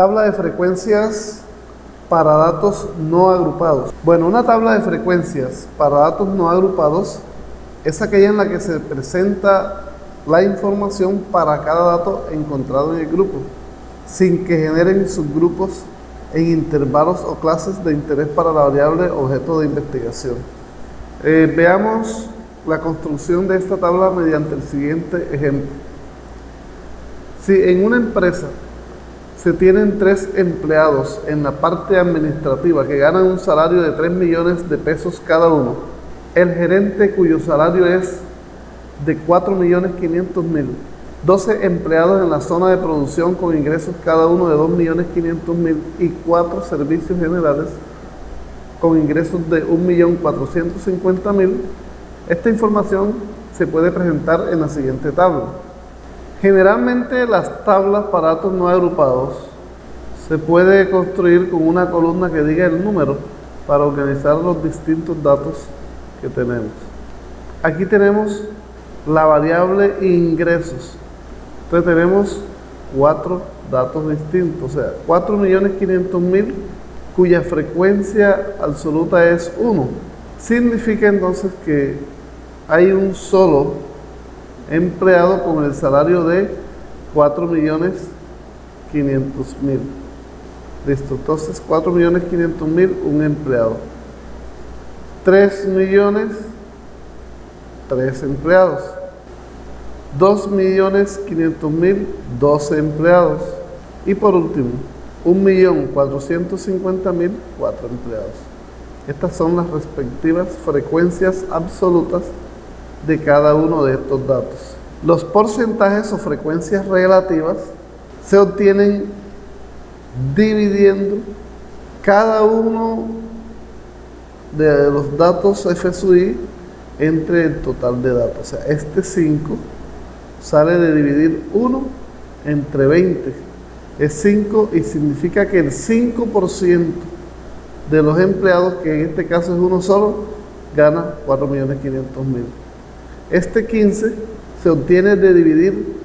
Tabla de frecuencias para datos no agrupados. Bueno, una tabla de frecuencias para datos no agrupados es aquella en la que se presenta la información para cada dato encontrado en el grupo, sin que generen subgrupos en intervalos o clases de interés para la variable objeto de investigación. Veamos la construcción de esta tabla mediante el siguiente ejemplo. Si en una empresa se tienen 3 empleados en la parte administrativa que ganan un salario de 3 millones de pesos cada uno, el gerente, cuyo salario es de 4.500.000, 12 empleados en la zona de producción con ingresos cada uno de 2.500.000 y 4 servicios generales con ingresos de 1.450.000, esta información se puede presentar en la siguiente tabla. Generalmente las tablas para datos no agrupados se puede construir con una columna que diga el número para organizar los distintos datos que tenemos. Aquí tenemos la variable ingresos. Entonces tenemos 4 datos distintos, o sea, 4.500.000 cuya frecuencia absoluta es 1. Significa entonces que hay un solo empleado con el salario de 4.500.000. Listo, entonces 4.500.000 un empleado. 3 millones, 3 empleados. 2.500.000, 12 empleados. Y por último, 1.450.000, 4 empleados. Estas son las respectivas frecuencias absolutas de cada uno de estos datos. Los porcentajes o frecuencias relativas se obtienen dividiendo cada uno de los datos F sub I entre el total de datos. O sea, este 5 sale de dividir 1 entre 20. Es 5 y significa que el 5% de los empleados, que en este caso es uno solo, gana 4.500.000. Este 15 se obtiene de dividir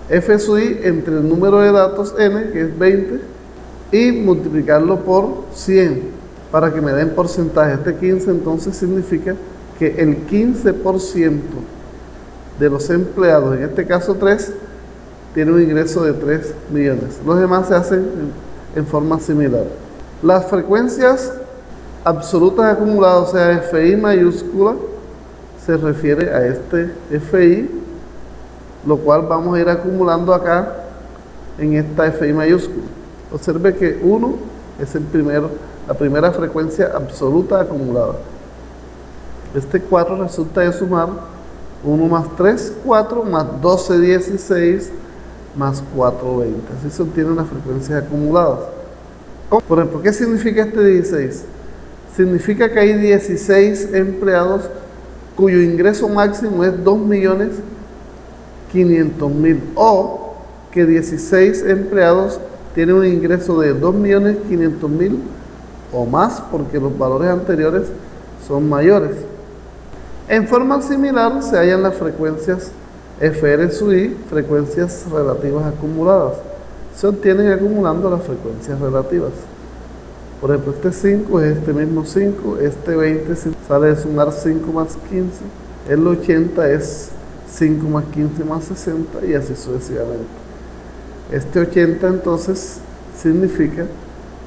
F sub I entre el número de datos n, que es 20, y multiplicarlo por 100 para que me den porcentaje. Este 15 entonces significa que el 15% de los empleados, en este caso 3, tiene un ingreso de 3 millones. Los demás se hacen en forma similar. Las frecuencias absolutas acumuladas, o sea, FI mayúscula, se refiere a este FI, lo cual vamos a ir acumulando acá en esta FI mayúscula. Observe que 1 es la primera frecuencia absoluta acumulada. Este 4 resulta de sumar 1 más 3, 4, más 12, 16, más 4, 20. Así se obtienen las frecuencias acumuladas. Por ejemplo, ¿qué significa este 16? Significa que hay 16 empleados cuyo ingreso máximo es 2.500.000, o que 16 empleados tienen un ingreso de 2.500.000 o más, porque los valores anteriores son mayores. En forma similar se hallan las frecuencias FR sub I, frecuencias relativas acumuladas. Se obtienen acumulando las frecuencias relativas. Por ejemplo, este 5 es este mismo 5, este 20 sale de sumar 5 más 15, el 80 es 5 más 15 más 60 y así sucesivamente. Este 80 entonces significa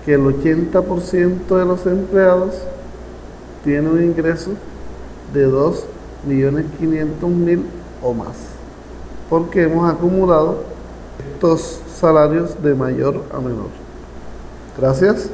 que el 80% de los empleados tiene un ingreso de 2.500.000 o más, porque hemos acumulado estos salarios de mayor a menor. Gracias.